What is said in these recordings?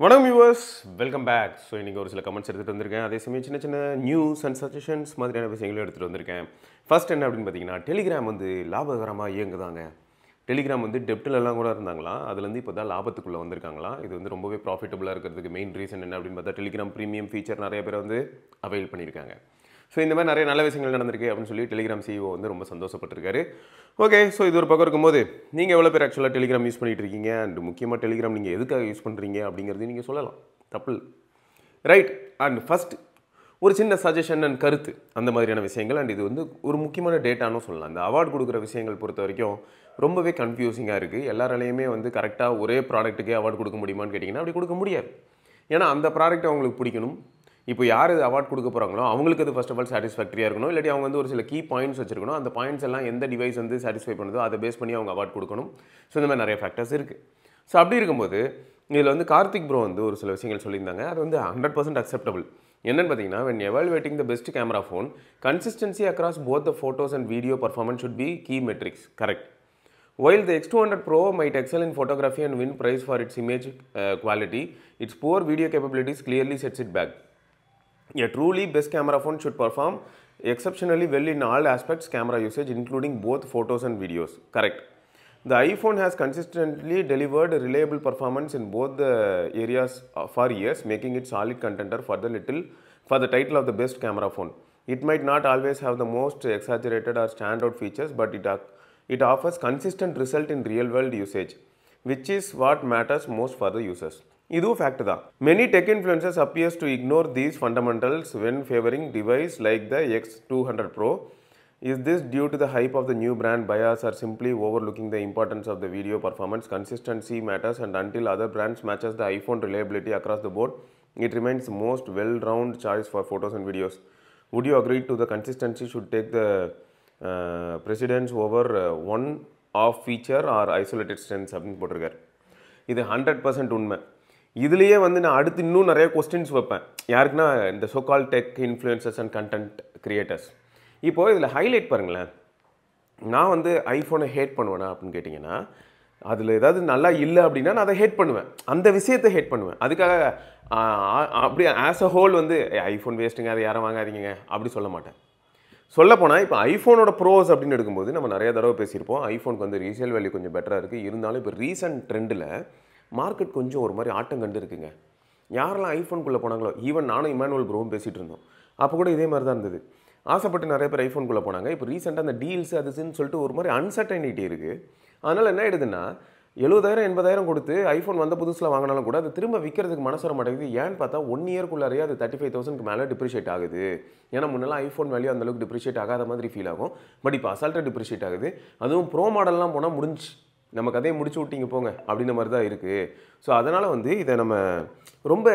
வணக்கம் viewers, welcome back. So இன்றைக்கி ஒரு சில கமெண்ட்ஸ் எடுத்துகிட்டு வந்திருக்கேன். அதே சமயம் சின்ன சின்ன நியூஸ் அண்ட் சஜஷன்ஸ் மாதிரியான விஷயங்களும் எடுத்துகிட்டு வந்திருக்கேன். ஃபர்ஸ்ட் என்ன அப்படின்னு பார்த்தீங்கன்னா, டெலிகிராம் வந்து லாபகரமாக இயங்குதாங்க. டெலிகிராம் வந்து டெப்ட்லலாம் கூட இருந்தாங்களாம், அதுலேருந்து இப்போ தான் லாபத்துக்குள்ளே வந்திருக்காங்களாம். இது வந்து ரொம்பவே ப்ராஃபிட்டபுளாக இருக்கிறதுக்கு மெயின் ரீசன் என்ன அப்படின்னு பார்த்தா, டெலிகிராம் ப்ரீமியம் ஃபீச்சர் நிறைய பேர் வந்து அவைல் பண்ணியிருக்காங்க. ஸோ இந்த மாதிரி நிறைய நல்ல விஷயங்கள் நடந்திருக்கு அப்படின்னு சொல்லி டெலிகிராம் சிஇஓ வந்து ரொம்ப சந்தோஷப்பட்டிருக்காரு. ஓகே, ஸோ இது ஒரு பக்கம் இருக்கும்போது நீங்கள் எவ்வளோ பேர் ஆக்சுவலாக டெலிகிராம் யூஸ் பண்ணிகிட்டு இருக்கீங்க அண்ட் முக்கியமாக டெலிகிராம் நீங்கள் எதுக்காக யூஸ் பண்ணுறீங்க அப்படிங்கிறது நீங்கள் சொல்லலாம், தப்பு இல்லை. ரைட். அண்ட் ஃபஸ்ட் ஒரு சின்ன சஜஷன் அண்ட் கருத்து அந்த மாதிரியான விஷயங்கள். அண்ட் இது வந்து ஒரு முக்கியமான டேட்டானு சொல்லலாம். இந்த அவார்டு கொடுக்குற விஷயங்கள் பொறுத்த வரைக்கும் ரொம்பவே கன்ஃபியூசிங்காக இருக்குது. எல்லாராலையுமே வந்து கரெக்டாக ஒரே ப்ராடக்ட்டுக்கே அவார்டு கொடுக்க முடியுமான்னு கேட்டிங்கன்னா அப்படி கொடுக்க முடியாது. ஏன்னா அந்த ப்ராடக்ட் அவங்களுக்கு பிடிக்கணும். இப்போ யார் இது அவார்ட் கொடுக்க போகிறாங்களோ அவங்களுக்கு அது ஃபர்ஸ்ட் ஆஃப் ஆல் சாட்டிஸ்ஃபேக்டரியாக இருக்கணும். இல்லாட்டி அவங்க வந்து ஒரு சில கீ பாயிண்ட்ஸ் வச்சிருக்கணும். அந்த பாயிண்ட்ஸ் எல்லாம் எந்த டிவைஸ் வந்து சாட்டிஸ்ஃபை பண்ணுதோ அதை பேஸ் பண்ணி அவங்க அவார்ட் கொடுக்கணும். ஸோ இந்த மாதிரி நிறைய ஃபேக்டர்ஸ் இருக்குது. ஸோ அப்படி இருக்கும்போது இதில் வந்து கார்த்திக் ப்ரோ வந்து ஒரு சில விஷயங்கள் சொல்லியிருந்தாங்க. அது வந்து 100% அக்செப்டபிள். என்னன்னு பார்த்தீங்கன்னா, when evaluating the best camera phone, consistency across both the photos and video performance should be key metrics. Correct. While the X200 Pro might excel in photography and win praise for its image quality, its poor video capabilities clearly sets it back. A truly best camera phone should perform exceptionally well in all aspects camera usage, including both photos and videos. Correct. The iPhone has consistently delivered reliable performance in both the areas for years, making it solid contender for the title of the best camera phone. It might not always have the most exaggerated or standout features, but it offers consistent result in real world usage, which is what matters most for the users. இதுவும் fact தான். Many tech influencers appears to ignore these fundamentals when favouring device like the X200 Pro. Is this due to the hype of the new brand bias or simply overlooking the importance of the video performance? Consistency matters, and until other brands matches the iPhone reliability across the board, it remains the most well-rounded choice for photos and videos. Would you agree to the consistency should take the precedence over one-off feature or isolated strengths அப்படின்னு போட்டிருக்காரு. இது 100% உண்மை. இதுலேயே வந்து நான் அடுத்து இன்னும் நிறைய கொஸ்டின்ஸ் வைப்பேன். யாருக்குன்னா இந்த சோகால் tech influencers and content creators. இப்போது இதில் ஹைலைட் பாருங்களேன். நான் வந்து ஐஃபோனை ஹேட் பண்ணுவேனா அப்படின்னு கேட்டிங்கன்னா, அதில் ஏதாவது நல்லா இல்லை அப்படின்னா நான் அதை ஹேட் பண்ணுவேன். அந்த விஷயத்தை ஹேட் பண்ணுவேன். அதுக்காக அப்படி ஆஸ் அ ஹோல் வந்து ஐஃபோன் வேஸ்ட்டுங்க, அதை யாரும் வாங்காதீங்க அப்படி சொல்ல மாட்டேன். சொல்லப்போனால் இப்போ ஐஃபோனோட ப்ரோஸ் அப்படின்னு எடுக்கும்போது நம்ம நிறைய தடவை பேசியிருப்போம். ஐஃபோனுக்கு வந்து ரீசேல் வேல்யூ கொஞ்சம் பெட்டராக இருக்குது. இருந்தாலும் இப்போ ரீசன்ட் ட்ரெண்டில் மார்க்கெட் கொஞ்சம் ஒரு மாதிரி ஆட்டம் கண்டு இருக்குங்க. யாரெல்லாம் ஐஃபோனுக்குள்ளே போனாங்களோ, ஈவன் நானும் இமானுவல் ப்ரோவும் பேசிகிட்டு இருந்தோம். அப்போ கூட இதே மாதிரி தான் இருந்தது. ஆசைப்பட்டு நிறைய பேர் ஐஃபோனுக்குள்ளே போனாங்க. இப்போ ரீசெண்டாக அந்த டீல்ஸ் அதுன்னு சொல்லிட்டு ஒரு மாதிரி அன்சர்டனிட்டி இருக்குது. அதனால் என்ன ஆயிடுதுன்னா, 70,000 80,000 கொடுத்து ஐஃபோன் வந்த புதுசில் வாங்கினாலும் கூட அது திரும்ப விற்கிறதுக்கு மனசு வர மாட்டேங்குது. ஏன்னு பார்த்தா 1 இயர்க்குள்ளாரையே அது 35,000க்கு மேலே டிப்ரிஷியேட் ஆகுது. ஏன்னா முன்னெல்லாம் ஐஃபோன் வேல்யூ அந்தளவுக்கு டிப்ரிஷியேட் ஆகாத மாதிரி ஃபீல் ஆகும். பட் இப்போ அசால்ட்டாக டிப்ரிஷியேட் ஆகுது. அதுவும் ப்ரோ மாடல்லாம் போனால் முடிஞ்சு நம்ம கதையை முடிச்சு விட்டீங்க போங்க அப்படின்ற மாதிரி தான் இருக்குது. ஸோ அதனால் வந்து இதை நம்ம ரொம்ப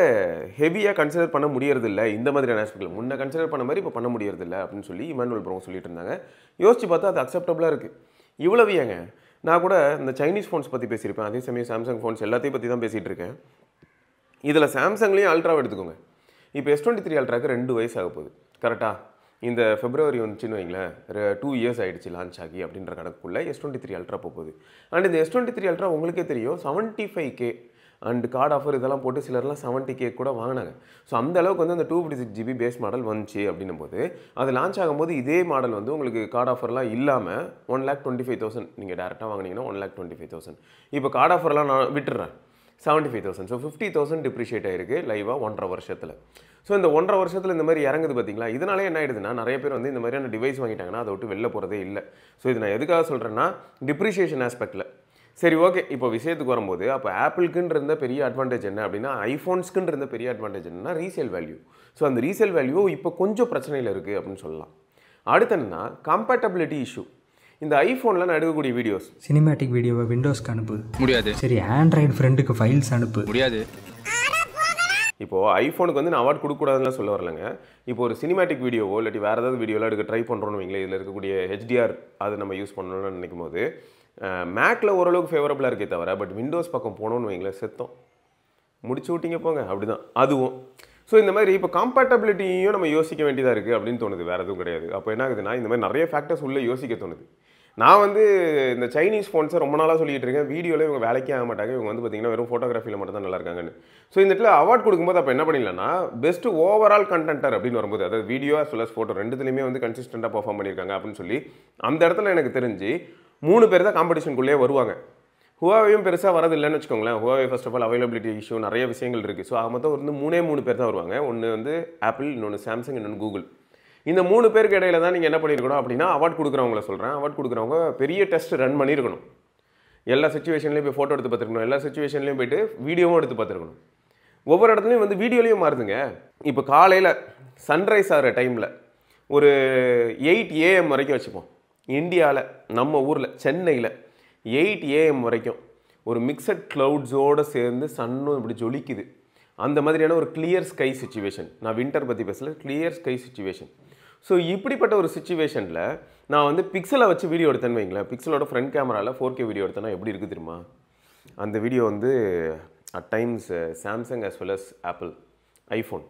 ஹெவியாக கன்சிடர் பண்ண முடியறதில்ல. இந்த மாதிரியான ஆஸ்பெக்டில் முன்ன கன்சிடர் பண்ண மாதிரி இப்போ பண்ண முடியறதில்ல அப்படின்னு சொல்லி இமானுவல் ப்ரோ சொல்லிட்டு இருந்தாங்க. யோசிச்சு பார்த்தா அது அக்செப்டபுளாக இருக்குது. இவ்வளவு ஏங்க, நான் கூட இந்த சைனீஸ் ஃபோன்ஸ் பற்றி பேசியிருப்பேன். அதே சமயம் சாம்சங் ஃபோன்ஸ் எல்லாத்தையும் பற்றி தான் பேசிகிட்டு இருக்கேன். இதில் சாம்சங்லேயும் அல்ட்ராவை எடுத்துக்கோங்க. இப்போ S23 அல்ட்ராக்கு 2 வயசு ஆக போகுது. கரெக்டாக இந்த ஃபெப்ரவரி வந்துச்சுன்னு வைங்களேன், 2 இயர்ஸ் ஆகிடுச்சு லான்ச் ஆகி அப்படின்ற கணக்குள்ளே S23 அல்ட்ரா போகுது. அண்ட் இந்த S23 அல்ட்ரா உங்களுக்கே தெரியும் 75K அண்ட் கார்டு ஆஃபர் இதெல்லாம் போட்டு சிலர்லாம் 70K கூட வாங்கினாங்க. ஸோ அந்த அளவுக்கு வந்து அந்த 256GB பேஸ் மாடல் வந்துச்சு அப்படின்னும் போது அது லான்ச் ஆகும்போது இதே மாடல் வந்து உங்களுக்கு கார்டு ஆஃபர்லாம் இல்லாமல் 1,25,000 நீங்கள் டேரெக்டாக வாங்கினீங்கன்னா 1,25,000. இப்போ கார்டு ஆஃபர்லாம் நான் விட்டுறேன் 75,000. ஸோ 50,000 டிப்ரிஷியேட் ஆகிருக்கு லைவாக 1.5 வருஷத்தில். ஸோ இந்த 1.5 வருஷத்தில் இந்த மாதிரி இறங்குது பார்த்தீங்களா. இதனாலே என்ன ஆகிடுதுன்னா, நிறைய பேர் வந்து இந்த மாதிரியான டிவைஸ் வாங்கிட்டாங்கன்னா அதை விட்டு வெளில போகிறதே இல்லை. ஸோ இது நான் எதுக்காக சொல்கிறேன்னா, டிப்ரிஷியேஷன் ஆஸ்பெக்டில். சரி, ஓகே. இப்போ விஷயத்துக்கு வரும்போது அப்போ ஆப்பிள்க்குன்னு இருந்த பெரிய அட்வான்டேஜ் என்ன அப்படின்னா, ஐஃபோன்ஸ்க்குன்னு இருந்த பெரிய அட்வான்டேஜ் என்னன்னா ரீசேல் வேல்யூ. ஸோ அந்த ரீசேல் வேல்யூ இப்போ கொஞ்சம் பிரச்சனையில் இருக்குது அப்படின்னு சொல்லலாம். அடுத்து என்னன்னா கம்பேட்டபிலிட்டி இஷ்யூ. இந்த ஐஃபோனில் நான் எடுக்கக்கூடிய வீடியோஸ், சினிமேட்டிக் வீடியோவை விண்டோஸ்க்கு அனுப்பு முடியாது. சரி, ஆண்ட்ராய்டு ஃப்ரெண்டுக்கு ஃபைல்ஸ் அனுப்பு முடியாது. இப்போது ஐஃபோனுக்கு வந்து நான் அவார்ட் கொடுக்கக்கூடாதுன்னு சொல்ல வரலைங்க. இப்போ ஒரு சினிமேட்டிக் வீடியோவோ இல்லாட்டி வேறு ஏதாவது வீடியோலாம் எடுக்க ட்ரை பண்ணுறோன்னு வைங்களேன், இதில் இருக்கக்கூடிய HDR அதை நம்ம யூஸ் பண்ணணும்னு நினைக்கும் போது மேக்கில் ஓரளவுக்கு ஃபேவரபுளாக இருக்கே தவிர, பட் விண்டோஸ் பக்கம் போனோன்னு வைங்களேன் செத்தோம், முடிச்சு விட்டீங்க போங்க அப்படி தான் அதுவும். ஸோ இந்த மாதிரி இப்போ கம்பேட்டபிலிட்டியும் நம்ம யோசிக்க வேண்டியதாக இருக்குது அப்படின்னு தோணுது, வேறு எதுவும் கிடையாது. அப்போ என்ன ஆகுதுன்னா, இந்த மாதிரி நிறைய ஃபேக்டர்ஸ் உள்ளே யோசிக்க தோணுது. நான் வந்து இந்த சைனீஸ் ஃபோன்ஸை ரொம்ப நாளாக சொல்லிட்டு இருக்கேன், வீடியோவில் இவங்க வேலைக்கே ஆக மாட்டாங்க, இவங்க வந்து பார்த்தீங்கன்னா வெறும் ஃபோட்டோகிராஃபியில் மட்டும் தான் நல்லா இருக்காங்கன்னு. ஸோ இந்த இடத்துல அவார்ட் கொடுக்கும்போது அப்போ என்ன பண்ணிடலாம்னா, பெஸ்ட் ஓவரால் கண்டென்ட்டர் அப்படின்னு வரும்போது, அதாவது video as well as photo ரெண்டுத்துலையுமே வந்து கன்சிஸ்டண்ட்டாக பர்ஃபார்ம் பண்ணியிருக்காங்க அப்படின்னு சொல்லி அந்த இடத்துல எனக்கு தெரிஞ்சு 3 பேர் தான் காம்படிஷனுக்குள்ளேயே வருவாங்க. ஹுவாவேயும் பெருசாக வரதில்லைன்னு வச்சுக்கோங்களேன். Huawei first of all availability issue நிறைய விஷயங்கள் இருக்குது. ஸோ மொத்தம் வந்து 3 பேர் தான் வருவாங்க. ஒன்று வந்து ஆப்பிள், இன்னொன்று சாம்சங், இன்னொன்று கூகுள். இந்த 3 பேருக்கு இடையில தான் நீங்கள் என்ன பண்ணியிருக்கணும் அப்படின்னா, அவார்ட் கொடுக்குறவங்கள சொல்கிறேன். அவார்ட் கொடுக்குறவங்க பெரிய டெஸ்ட் ரன் பண்ணியிருக்கணும். எல்லா சிச்சுவேஷன்லையும் போய் ஃபோட்டோ எடுத்து பார்த்துருக்கணும், எல்லா சிச்சுவேஷன்லையும் போயிட்டு வீடியோவும் எடுத்து பார்த்துருக்கணும். ஒவ்வொரு இடத்துலையும் வந்து வீடியோலையும் மாறுதுங்க. இப்போ காலையில் சன்ரைஸ் ஆகிற டைமில் ஒரு 8 AM வரைக்கும் வச்சுப்போம். இந்தியாவில் நம்ம ஊரில் சென்னையில் 8 AM வரைக்கும் ஒரு மிக்சட் க்ளவுட்ஸோடு சேர்ந்து சன்னும் இப்படி ஜொலிக்குது. அந்த மாதிரியான ஒரு கிளியர் ஸ்கை சிச்சுவேஷன். நான் வின்டர் பற்றி பேசல, கிளியர் ஸ்கை சிச்சுவேஷன். ஸோ இப்படிப்பட்ட ஒரு சிச்சுவேஷனில் நான் வந்து பிக்சலை வச்சு வீடியோ எடுத்தேன்னு வைங்களேன். பிக்சலோட ஃப்ரண்ட் கேமராவில் 4K வீடியோ எடுத்தேன்னா எப்படி இருக்குது தெரியுமா? அந்த வீடியோ வந்து at times Samsung as well as Apple iPhone,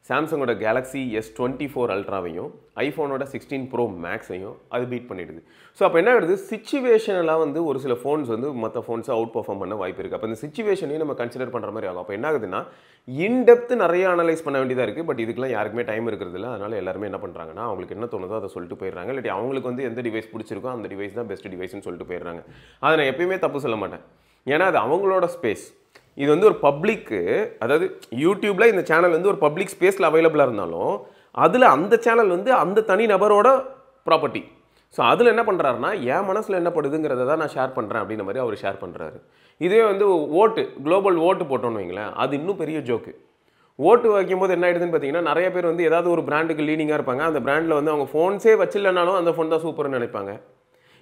சாம்சங்கோட கேலக்ஸி S24 அல்ட்ராவையும் ஐஃபோனோட 16 Pro மேக்ஸையும் அது பீட் பண்ணிடுது. ஸோ அப்போ என்ன ஆகுது, சிச்சுவேஷனெல்லாம் வந்து ஒரு சில ஃபோன்ஸ் வந்து மற்ற ஃபோன்ஸை அவுட் பர்ஃபார்ம் பண்ண வாய்ப்பு இருக்குது. அப்போ இந்த சிச்சுவேஷனையும் நம்ம கன்சிடர் பண்ணுற மாதிரி ஆகும். அப்போ என்ன ஆகுதுன்னா, இன்டெப்த் நிறைய அனலைஸ் பண்ண வேண்டியதாக இருக்குது. பட் இதுக்கெல்லாம் யாருக்குமே டைம் இருக்கிறது இல்லை. அதனால் எல்லாருமே என்ன பண்ணுறாங்கன்னா, அவங்களுக்கு என்ன தோணுதோ அதை சொல்லிட்டு போயிடுறாங்க. இல்லாட்டி அவங்களுக்கு வந்து எந்த டிவைஸ் பிடிச்சிருக்கோ அந்த டிவைஸ் தான் பெஸ்ட் டிவைஸ்னு சொல்லிட்டு போயிடுறாங்க. அதை நான் எப்பயுமே தப்பு சொல்ல மாட்டேன். ஏன்னா அது அவங்களோட ஸ்பேஸ். இது வந்து ஒரு பப்ளிக்கு, அதாவது யூடியூப்பில் இந்த சேனல் வந்து ஒரு பப்ளிக் ஸ்பேஸில் அவைலபிளாக இருந்தாலும் அதில் அந்த சேனல் வந்து அந்த தனி நபரோட ப்ராப்பர்ட்டி. ஸோ அதில் என்ன பண்ணுறாருன்னா, என் மனசில் என்ன படுதுங்கிறத தான் நான் ஷேர் பண்ணுறேன் அப்படின்ற மாதிரி அவர் ஷேர் பண்ணுறாரு. இதே வந்து ஓட்டு, குளோபல் ஓட்டு போட்டோன்னு வைங்களேன், அது இன்னும் பெரிய ஜோக்கு. ஓட்டு வைக்கும்போது என்ன ஆயிடுதுன்னு பார்த்தீங்கன்னா, நிறைய பேர் வந்து ஏதாவது ஒரு பிராண்டுக்கு லீனிங்காக இருப்பாங்க. அந்த பிராண்டில் வந்து அவங்க ஃபோன்ஸே வச்சில்லைனாலும் அந்த ஃபோன் தான் சூப்பர்னு நினைப்பாங்க.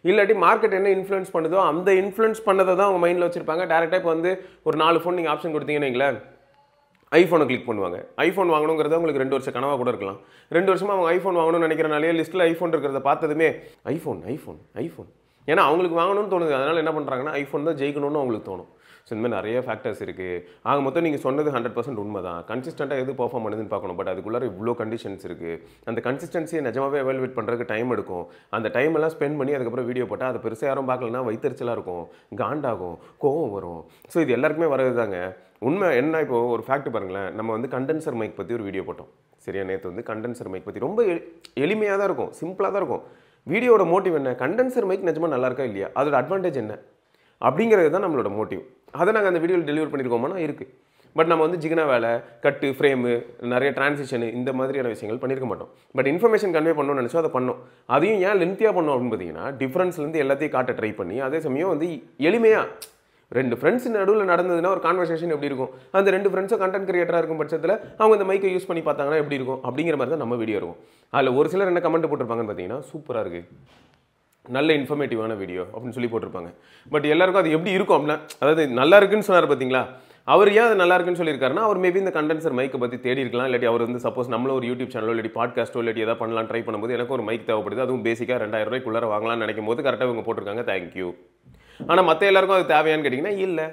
இல்லாட்டி மார்க்கெட் என்ன இன்ஃப்ளூயன்ஸ் பண்ணுதோ அந்த இன்ஃப்ளூயன்ஸ் பண்ணதை தான் அவங்க மைண்டில் வச்சிருப்பாங்க. டேரெக்டாக இப்போ வந்து ஒரு 4 ஃபோன் நீங்கள் ஆப்ஷன் கொடுத்தீங்கன்னு வைங்களேன், ஐஃபோனை கிளிக் பண்ணுவாங்க. ஐஃபோன் வாங்கணுங்கிறது உங்களுக்கு 2 வருஷம் கனவாக கூட இருக்கலாம். 2 வருஷமாக அவங்க ஐஃபோன் வாங்கணும்னு நினைக்கிறனாலே லிஸ்ட்டில் ஐஃபோன் இருக்கிறத பார்த்ததுமே ஐஃபோன் ஐஃபோன் ஐஃபோன், ஏன்னா அவங்களுக்கு வாங்கணும்னு தோணுது. அதனால் என்ன பண்ணுறாங்கன்னா, ஐஃபோன் தான் ஜெயிக்கணும்னு அவங்களுக்கு தோணும். ஸோ இந்த மாதிரி நிறைய ஃபேக்டர்ஸ் இருக்குது. ஆக மொத்தம் நீங்கள் சொன்னது 100% உண்மை தான். கன்சிஸ்டண்ட்டாக எது பர்ஃபார்ம் பண்ணுதுன்னு பார்க்கணும். பட் அதுக்குள்ளார இவ்வளோ கண்டிஷன்ஸ் இருக்குது. அந்த கன்சிஸ்டன்சியை நிஜமாவே எவாலுவேட் பண்ணுறதுக்கு டைம் எடுக்கும். அந்த டைம் எல்லாம் ஸ்பெண்ட் பண்ணி அதுக்கப்புறம் வீடியோ போட்டால் அதை பெருசாக யாரும் பார்க்கலன்னா வயிற்றுச்சலாக இருக்கும், காண்டாகும், கோவம் வரும். ஸோ இது எல்லாருக்குமே வரது தாங்க. உண்மை என்ன, இப்போ ஒரு ஃபேக்ட் பாருங்களேன். நம்ம வந்து கண்டென்சர் மைக் பற்றி ஒரு வீடியோ போட்டோம் சரியா? நேற்று வந்து கண்டென்சர் மைக் பற்றி ரொம்ப எளிமையாக தான் இருக்கும், சிம்பிளாக தான் இருக்கும். வீடியோட மோட்டிவ் என்ன, கண்டென்சர் மைக் நிஜமாக நல்லா இருக்கா இல்லையா, அதோட அட்வான்டேஜ் என்ன அப்படிங்கிறது தான் நம்மளோட மோட்டிவ். அதை நாங்கள் அந்த வீடியோவில் டெலிவர் பண்ணியிருக்கோம்னா இருக்குது. பட் நம்ம வந்து ஜிகினா வேலை, கட்டு, ஃப்ரேமு, நிறைய டிரான்சிஷனு, இந்த மாதிரியான விஷயங்கள் பண்ணியிருக்க மாட்டோம். பட் இன்ஃபர்மேஷன் கன்வே பண்ணணும்னு நினச்சோம், அதை பண்ணோம். அதையும் ஏன் லென்த்தியாக பண்ணோம் அப்படின்னு பார்த்தீங்கன்னா, டிஃப்ரென்ஸ்லேருந்து எல்லாத்தையும் காட்ட ட்ரை பண்ணி, அதே சமயம் வந்து எளிமையாக 2 ஃப்ரெண்ட்ஸ் நடுவில் நடந்ததுன்னா ஒரு கான்வர்சேஷன் எப்படி இருக்கும், அந்த 2 ஃப்ரெண்ட்ஸும் கண்டென்ட் கிரியேட்டராக இருக்கும் பட்சத்தில் அவங்க இந்த மைக்கை யூஸ் பண்ணி பார்த்தாங்கன்னா எப்படி இருக்கும் அப்படிங்கிற மாதிரி தான் நம்ம வீடியோ இருக்கும். அதில் ஒரு சிலர் என்ன கமெண்ட் போட்டிருப்பாங்கன்னு பார்த்தீங்கன்னா, சூப்பராக இருக்குது, நல்ல இன்ஃபர்மேட்டிவான வீடியோ அப்படின்னு சொல்லி போட்டிருப்பாங்க. பட் எல்லாருக்கும் அது எப்படி இருக்கும் அப்படின்னா, அதாவது நல்லா இருக்குன்னு சொன்னார் பார்த்தீங்களா, அவர் ஏன் அது நல்லா இருக்குன்னு சொல்லியிருக்காருன்னா, அவர் மேபி இந்த கண்டென்சர் மைக்கை பற்றி தேடி இருக்கலாம். இல்லாட்டி அவர் வந்து சப்போஸ் நம்மள ஒரு யூடியூப் சேனலோ இல்லாட்டி பாட்காஸ்ட்டோ இல்லாட்டி எதாவது பண்ணலாம் ட்ரை பண்ணும்போது எனக்கு ஒரு மைக் தேவைப்படுது, அதுவும் பேசிக்காக 2000 ரூபாய்க்குள்ளார வாங்கலாம்னு நினைக்கும் போது கரெக்டாக இவங்க போட்டிருக்காங்க, தேங்க்யூ. ஆனால் மற்ற எல்லாருக்கும் அது தேவையான்னு கேட்டிங்கன்னா இல்லை.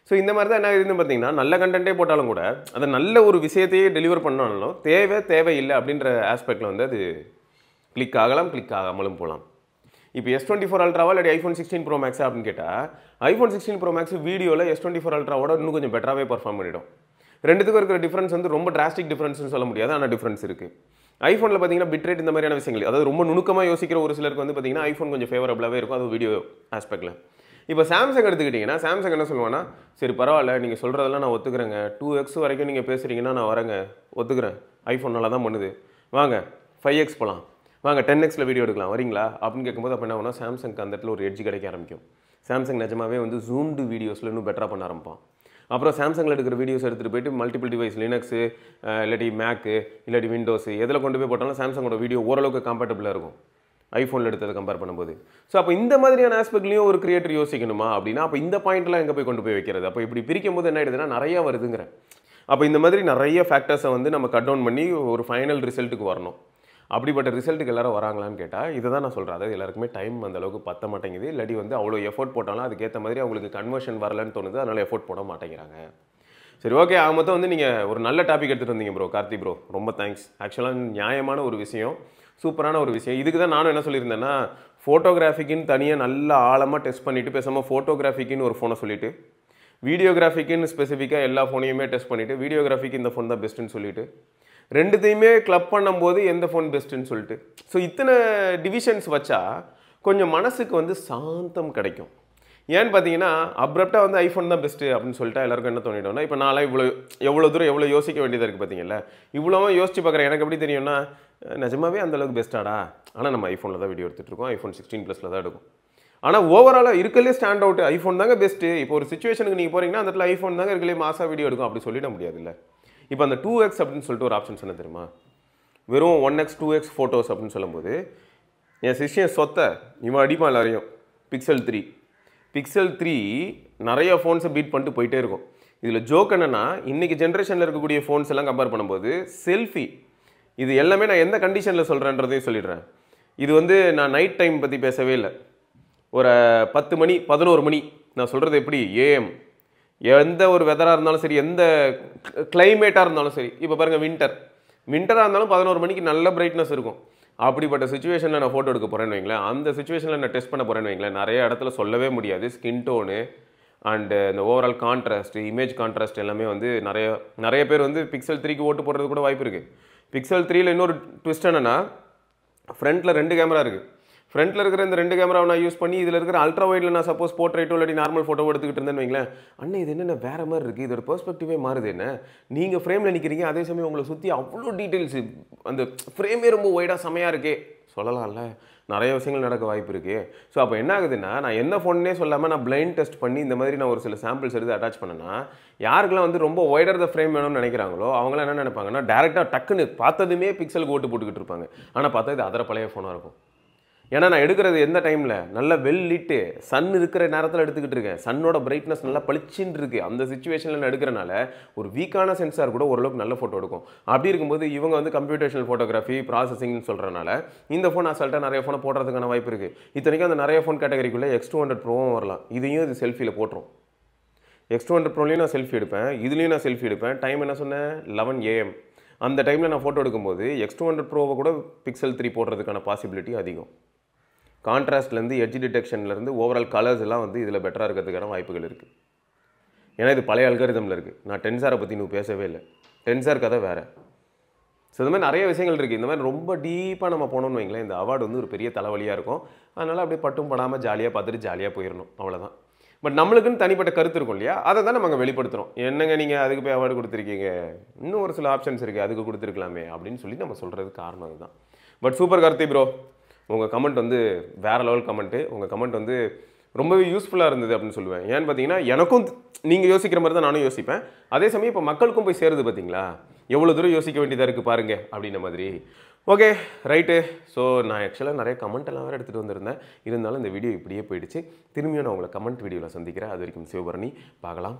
ஸோ இந்த மாதிரி தான் என்ன இதுன்னு பார்த்தீங்கன்னா, நல்ல கண்டென்ட்டே போட்டாலும் கூட அதை நல்ல ஒரு விஷயத்தையே டெலிவர் பண்ணாலும் தேவையில்லை அப்படின்ற ஆஸ்பெக்டில் வந்து அது கிளிக் ஆகலாம், கிளிக் ஆகாமலும் போகலாம். இப்போ S24 அல்ட்ராவா இல்லாட்டி ஐஃபோன் 16 Pro Max அப்படின்னு கேட்டால், ஐஃபோன் 16 Pro Max வீடியோவில் S24 அல்ட்ராவோட இன்னும் கொஞ்சம் பெட்டராகவே பர்ஃபார்ம் பண்ணிடும். ரெண்டுத்துக்கும் இருக்கிற டிஃப்ரென்ஸ் வந்து ரொம்ப டிராஸ்டிக் டிஃப்ரென்ஸ்னு சொல்ல முடியாது, ஆனால் டிஃப்ரென்ஸ் இருக்குது. ஐஃபோனில் பார்த்தீங்கன்னா பிட்ரேட் இந்த மாதிரியான விஷயங்கள், அதாவது ரொம்ப நுணுக்கமாக யோசிக்கிற ஒரு சிலருக்கு வந்து பார்த்தீங்கன்னா ஐஃபோன் கொஞ்சம் ஃபேவரபுளாகவே இருக்கும், அது வீடியோ ஆஸ்பெக்டில். இப்போ சாம்சங் எடுத்துக்கிட்டிங்கன்னா, சாம்சங் என்ன சொல்லுவான்னா, சரி பரவாயில்ல நீங்கள் சொல்கிறதெல்லாம் நான் ஒத்துக்கிறேங்க, 2x வரைக்கும் நீங்கள் பேசுகிறீங்கன்னா நான் வரேங்க, ஒத்துக்கிறேன், ஐஃபோன் நல்லா தான் பண்ணுது, வாங்க 5x போகலாம், வாங்க 10xல வீடியோ எடுக்கலாம், வரீங்களா அப்படின்னு கேட்கும்போது அப்போ என்ன ஆகும்னா, சாம்சங்க்கு அந்த இடத்துல ஒரு எட்ஜ் கிடைக்க ஆரம்பிக்கும். சாம்சங் நிஜமாவே வந்து ஜூம்டு வீடியோஸில் இன்னும் பெட்டராக பண்ண ஆரம்பிப்பான். அப்புறம் சாம்சங்கில் எடுக்கிற வீடியோஸ் எடுத்துகிட்டு போயிட்டு மல்டிபிள் டிவைஸ், லினக்ஸு இல்லாட்டி மேக்கு இல்லாட்டி விண்டோஸு எதில் கொண்டு போய் போட்டாலும் சாம்சங்கோட வீடியோ ஓரளவுக்கு கம்பேட்டபிளாக இருக்கும் ஐஃபோனில் எடுத்ததை கம்பேர் பண்ணும்போது. ஸோ அப்போ இந்த மாதிரியான ஆஸ்பெக்ட்லையும் ஒரு கிரியேட்டர் யோசிக்கணுமா அப்படின்னா, அப்போ இந்த பாயிண்ட்லாம் எங்கே போய் கொண்டு போய் வைக்கிறது? அப்போ இப்படி பிரிக்கும் போது என்ன ஆயிடுதுன்னா, நிறையா வருதுங்கிறேன். அப்போ இந்த மாதிரி நிறைய ஃபேக்டர்ஸை வந்து நம்ம கட் டவுன் பண்ணி ஒரு ஃபைனல் ரிசல்ட்டுக்கு வரணும். அப்படிப்பட்ட ரிசல்ட்டுக்கு எல்லாரும் வராங்களான்னு கேட்டால் இதை தான் நான் சொல்கிறேன். அதாவது எல்லாருக்குமே டைம் அந்த அளவுக்கு பத்த மாட்டேங்குது, இல்லாட்டி வந்து அவ்வளோ எஃபோர்ட் போட்டாலும் அதுக்கேற்ற மாதிரி அவங்களுக்கு கன்வர்ஷன் வரலன்னு தோணுது, அதனால் எஃபோர்ட் போட மாட்டேங்கிறாங்க. சரி ஓகே, ஆக மொத்தம் வந்து நீங்கள் ஒரு நல்ல டாபிக் எடுத்துகிட்டு வந்தீங்க ப்ரோ, கார்த்தி ப்ரோ, ரொம்ப தேங்க்ஸ். ஆக்சுவலாக நியாயமான ஒரு விஷயம், சூப்பரான ஒரு விஷயம். இதுக்கு தான் நானும் என்ன சொல்லியிருந்தேன்னா, ஃபோட்டோகிராஃபிக்குன்னு தனியாக நல்லா ஆழமாக டெஸ்ட் பண்ணிவிட்டு பேசாமல் ஃபோட்டோகிராஃபிக்குன்னு ஒரு ஃபோனை சொல்லிவிட்டு வீடியோகிராஃபிக்குன்னு ஸ்பெசிஃபிக்காக எல்லா ஃபோனையுமே டெஸ்ட் பண்ணிவிட்டு வீடியோகிராஃபிக்கு இந்த ஃபோன் தான் பெஸ்ட்டுன்னு சொல்லிவிட்டு ரெண்டுத்தையுமே கிளப் பண்ணும்போது எந்த ஃபோன் பெஸ்ட்டுன்னு சொல்லிட்டு ஸோ இத்தனை டிவிஷன்ஸ் வச்சா கொஞ்சம் மனசுக்கு வந்து சாந்தம் கிடைக்கும். ஏன்னு பார்த்தீங்கன்னா அப்ரப்டாக வந்து ஐஃபோன் தான் பெஸ்ட்டு அப்படின்னு சொல்லிட்டு எல்லாருக்கும் என்ன தோணிட்டோம்னா இப்போ நான்லாம் எவ்வளோ தூரம் எவ்வளோ யோசிக்க வேண்டியதாக இருக்குது பார்த்தீங்களா. இவ்வளோவா யோசிச்சு பார்க்குறேன். எனக்கு எப்படி தெரியும்னா நிஜமாவே அந்தளவுக்கு பெஸ்ட்டாடா. ஆனால் நம்ம ஐஃபோனில் தான் வீடியோ எடுத்துகிட்டு இருக்கோம். ஐஃபோன் 16+ தான் எடுக்கும். ஆனால் ஓவராலாக இருக்கலே ஸ்டாண்ட் அவுட் ஐஃபோன் தாங்க பெஸ்ட்டு. இப்போ ஒரு சுச்சுவேஷனுக்கு நீங்கள் போகிறீங்கன்னா அந்த இடத்துல ஐஃபோன் தாங்க இருக்கலே மாசாக வீடியோ எடுக்கும் அப்படி சொல்லிட முடியாது இல்லை. இப்போ அந்த 2x அப்படின்னு சொல்லிட்டு ஒரு ஆப்ஷன்ஸ் என்ன தெரியுமா, வெறும் 1x 2x ஃபோட்டோஸ் அப்படின்னு சொல்லும்போது என் சிஷ்யன் சொத்தை இவன் அடிப்பான் எல்லாரையும். பிக்சல் 3 நிறைய ஃபோன்ஸை பீட் பண்ணிட்டு போயிட்டே இருக்கும். இதில் ஜோக் என்னென்னா இன்றைக்கி ஜென்ரேஷனில் இருக்கக்கூடிய ஃபோன்ஸ் எல்லாம் கம்பேர் பண்ணும்போது செல்ஃபி இது எல்லாமே நான் எந்த கண்டிஷனில் சொல்கிறேன்றதையும் சொல்லிடுறேன். இது வந்து நான் நைட் டைம் பற்றி பேசவே இல்லை. ஒரு 10 மணி 11 மணி நான் சொல்கிறது எப்படி ஏஎம் எந்த ஒரு வெதராக இருந்தாலும் சரி எந்த கிளைமேட்டாக இருந்தாலும் சரி. இப்போ பாருங்கள் வின்டராக இருந்தாலும் 11 மணிக்கு நல்ல பிரைட்னஸ் இருக்கும். அப்படிப்பட்ட சுச்சுவேஷனில் நான் ஃபோட்டோ எடுக்க போகிறேன்னு வைங்களேன். அந்த சுச்சுவேஷனில் நான் டெஸ்ட் பண்ண போகிறேன்னு வைங்களேன். நிறைய இடத்துல சொல்லவே முடியாது. ஸ்கின் டோனு அண்டு இந்த ஓவரால் கான்ட்ராஸ்ட் இமேஜ் கான்ட்ராஸ்ட் எல்லாமே வந்து நிறைய பேர் வந்து Pixel 3க்கு ஓட்டு போடுறது கூட வாய்ப்பு இருக்குது. Pixel 3ல் இன்னொரு ட்விஸ்ட் என்னென்னா ஃப்ரண்ட்டில் 2 கேமரா இருக்குது. ஃப்ரண்ட்டில் இருக்கிற இந்த 2 கேமராவை நான் யூஸ் பண்ணி இதில் இருக்கிற அல்ட்ரா வைடில் நான் சப்போஸ் போர்ட்ரேட்டோ இல்லாட்டி நார்மல் ஃபோட்டோ எடுத்துக்கிட்டு இருந்தேன்னு வைங்களேன். அண்ணே இது என்னென்ன வேறு மாதிரி இருக்குது, இதோட பெர்ஸ்பெக்டிவே மாறுது. என்ன நீங்கள் ஃப்ரேமில் நிற்கிறீங்க, அதே சமயம் உங்களை சுற்றி அவ்வளோ டீட்டெயில்ஸு அந்த ஃப்ரேமே ரொம்ப ஒய்டாக செமையாக இருக்கே சொல்லலாம்ல. நிறைய விஷயங்கள் நடக்க வாய்ப்பு இருக்குது. ஸோ அப்போ என்ன ஆகுதுன்னா நான் என்ன ஃபோன்னே சொல்லாமல் நான் பிளைண்ட் டெஸ்ட் பண்ணி இந்த மாதிரி நான் ஒரு சில சாம்பிள்ஸ் எடுத்து அட்டாச் பண்ணேன்னா யாருக்கெல்லாம் வந்து ரொம்ப ஒய்டர் த ஃப்ரேம் வேணும்னு நினைக்கிறாங்களோ அவங்களாம் என்ன நினைப்பாங்கன்னா டேரெக்டாக டக்குன்னு பார்த்ததுமே பிக்சலுக்கு ஓட்டு போட்டுக்கிட்டு இருப்பாங்க. ஆனால் பார்த்தா இது அதர பழைய ஃபோனாக இருக்கும். ஏன்னா நான் எடுக்கிறது எந்த டைமில் நல்லா வெல் லிட்டு சன் இருக்கிற நேரத்தில் எடுத்துக்கிட்டு இருக்கேன். சன்னோட பிரைட்னஸ் நல்லா பளிச்சுன்னு இருக்குது. அந்த சுச்சுவேஷனில் நான் எடுக்கிறனால ஒரு வீக்கான சென்சார் கூட ஓரளவுக்கு நல்ல ஃபோட்டோ எடுக்கும். அப்படி இருக்கும்போது இவங்க வந்து கம்ப்யூட்டேஷனல் ஃபோட்டோகிராஃபி ப்ராசஸிங்னு சொல்கிறனால இந்த ஃபோன் அசால்ட்டாக நிறைய ஃபோனை போடுறதுக்கான வாய்ப்பு இருக்குது. இத்தனைக்கும் அந்த நிறைய ஃபோன் கேட்டகரிக்குள்ளே X200 ப்ரோவும் வரலாம். இதையும் இது செல்ஃபியில் போட்டுரும். X200 ப்ரோலையும் நான் செல்ஃபி எடுப்பேன், இதுலேயும் நான் செல்ஃபி எடுப்பேன். டைம் என்ன சொன்னேன் 11 AM. அந்த டைமில் நான் ஃபோட்டோ எடுக்கும்போது X200 ப்ரோவை கூட Pixel 3 போடுறதுக்கான பாசிபிலிட்டி அதிகம். கான்ட்ராஸ்ட்லேருந்து எட்ஜ் டிடெக்ஷன்லேருந்து ஓவரால் கலர்ஸ் எல்லாம் வந்து இதில் பெட்டராக இருக்கிறதுக்கான வாய்ப்புகள் இருக்குது. ஏன்னா இது பழைய அல்காரிதமில் இருக்குது. நான் டென்சாரை பற்றி இன்னும் பேசவே இல்லை. டென்சார் கதை வேறு. ஸோ இந்த மாதிரி நிறைய விஷயங்கள் இருக்குது. இந்த மாதிரி ரொம்ப டீப்பாக நம்ம போனோம்னு வைங்களேன் இந்த அவார்டு வந்து ஒரு பெரிய தலைவலியாக இருக்கும். அதனால் அப்படியே பட்டும் படாமல் ஜாலியாக பார்த்துட்டு ஜாலியாக போயிடணும், அவ்வளோதான். பட் நம்மளுக்குன்னு தனிப்பட்ட கருத்து இருக்கும் இல்லையா, அதை தான் நம்ம வெளிப்படுத்துகிறோம். என்னங்க நீங்கள் அதுக்கு போய் அவார்டு கொடுத்துருக்கீங்க, இன்னும் ஒரு சில ஆப்ஷன்ஸ் இருக்குது அதுக்கு கொடுத்துருக்கலாமே அப்படின்னு சொல்லி நம்ம சொல்கிறது காரணம் அதுதான். பட் சூப்பர் கார்த்தி ப்ரோ, உங்கள் கமெண்ட் வந்து வேறு லெவல் கமெண்ட்டு. உங்கள் கமெண்ட் வந்து ரொம்பவே யூஸ்ஃபுல்லாக இருந்தது அப்படின்னு சொல்லுவேன். ஏன்னு பார்த்தீங்கன்னா எனக்கும் நீங்கள் யோசிக்கிற மாதிரி தான் நானும் யோசிப்பேன். அதே சமயம் இப்போ மக்களுக்கும் போய் சேருது பார்த்தீங்களா, எவ்வளோ தூரம் யோசிக்க வேண்டியதாக இருக்குது பாருங்கள் அப்படின்ற மாதிரி. Okay right. ஸோ நான் ஆக்சுவலாக நிறைய கமெண்ட் எல்லாம் வேறு எடுத்துகிட்டு வந்திருந்தேன். இருந்தாலும் இந்த வீடியோ இப்படியே போயிடுச்சு. திரும்பியும் நான் உங்களை கமெண்ட் வீடியோவில் சந்திக்கிறேன். அது வரைக்கும் சிவபரணி, பார்க்கலாம்,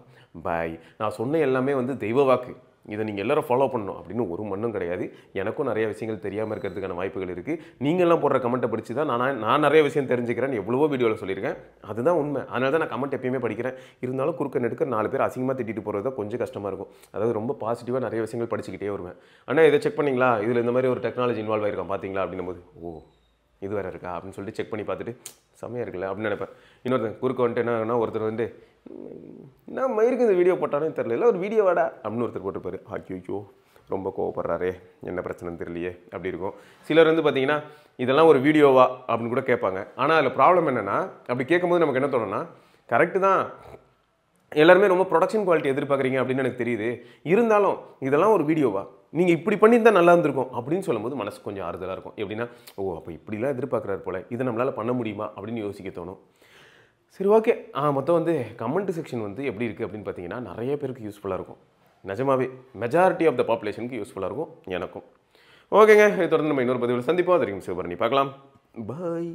பாய். நான் சொன்ன எல்லாமே வந்து தெய்வ வாக்கு. இதை நீங்கள் எல்லோரும் ஃபாலோ பண்ணணும் அப்படின்னு ஒரு மண்ணும் கிடையாது. எனக்கும் நிறைய விஷயங்கள் தெரியாமல் இருக்கிறதுக்கான வாய்ப்புகள் இருக்குது. நீங்கள்லாம் போடுற கமெண்ட்டை படித்து தான் நான் நிறைய விஷயம் தெரிஞ்சுக்கிறேன். எவ்வளவோ வீடியோவில் சொல்லியிருக்கேன். அதுதான் உண்மை. அதனால தான் நான் கமெண்ட் எப்பயுமே படிக்கிறேன். இருந்தாலும் குறுக்க நெடுக்க 4 பேர் அசிங்கமாக திட்டிட்டு போகிறது தான் கொஞ்சம் கஷ்டமாக இருக்கும். அதாவது ரொம்ப பாசிட்டிவாக நிறைய விஷயங்கள் படிச்சுக்கிட்டே வருவேன். ஆனால் இதை செக் பண்ணிங்களா, இதில் இந்த மாதிரி ஒரு டெக்னாலஜி இன்வால்வ் ஆகிருக்கான் பார்த்தீங்களா அப்படின்னும் போது ஓ இது வேறு இருக்கா அப்படின்னு சொல்லிட்டு செக் பண்ணி பார்த்துட்டு செம்மையாக இருக்குல்ல அப்படின்னு நினைப்பேன். இன்னொருத்தன் குறுக்க வந்துட்டு என்னன்னா ஒருத்தர் வந்து என்ன மயிருக்கு இந்த வீடியோ போட்டானே தெரியல, இல்லை ஒரு வீடியோ வாடா அப்படின்னு ஒருத்தர் போட்டுப்பாரு. ஐயோ ரொம்ப கோவப்படுறாரே, என்ன பிரச்சனைன்னு தெரியலையே அப்படி இருக்கும். சிலர் வந்து பார்த்தீங்கன்னா இதெல்லாம் ஒரு வீடியோவா அப்படின்னு கூட கேட்பாங்க. ஆனால் அதில் ப்ராப்ளம் என்னென்னா அப்படி கேட்கும்போது நமக்கு என்ன தோணுன்னா கரெக்டு தான், எல்லாருமே ரொம்ப ப்ரொடக்ஷன் குவாலிட்டி எதிர்பார்க்குறீங்க அப்படின்னு எனக்கு தெரியுது. இருந்தாலும் இதெல்லாம் ஒரு வீடியோவா, நீங்கள் இப்படி பண்ணியிருந்தால் நல்லா இருந்திருக்கும் அப்படின்னு சொல்லும்போது மனசு கொஞ்சம் ஆறுதலாக இருக்கும். எப்படின்னா ஓ அப்போ இப்படிலாம் எதிர்பார்க்குறாரு போல், இதை நம்மளால் பண்ண முடியுமா அப்படின்னு யோசிக்க தோணும். சரி ஓகே. மொத்தம் வந்து கமெண்ட் செக்ஷன் வந்து எப்படி இருக்குது அப்படின்னு பார்த்தீங்கன்னா நிறைய பேருக்கு யூஸ்ஃபுல்லாக இருக்கும். நிஜமாவே மெஜாரிட்டி ஆஃப் த பாப்புலேஷனுக்கு யூஸ்ஃபுல்லாக இருக்கும், எனக்கும். ஓகேங்க, இதை தொடர்ந்து நம்ம இன்னொரு பதிவில் சந்திப்போம். அது வரைக்கும் சிவபரணி, பார்க்கலாம், பாய்.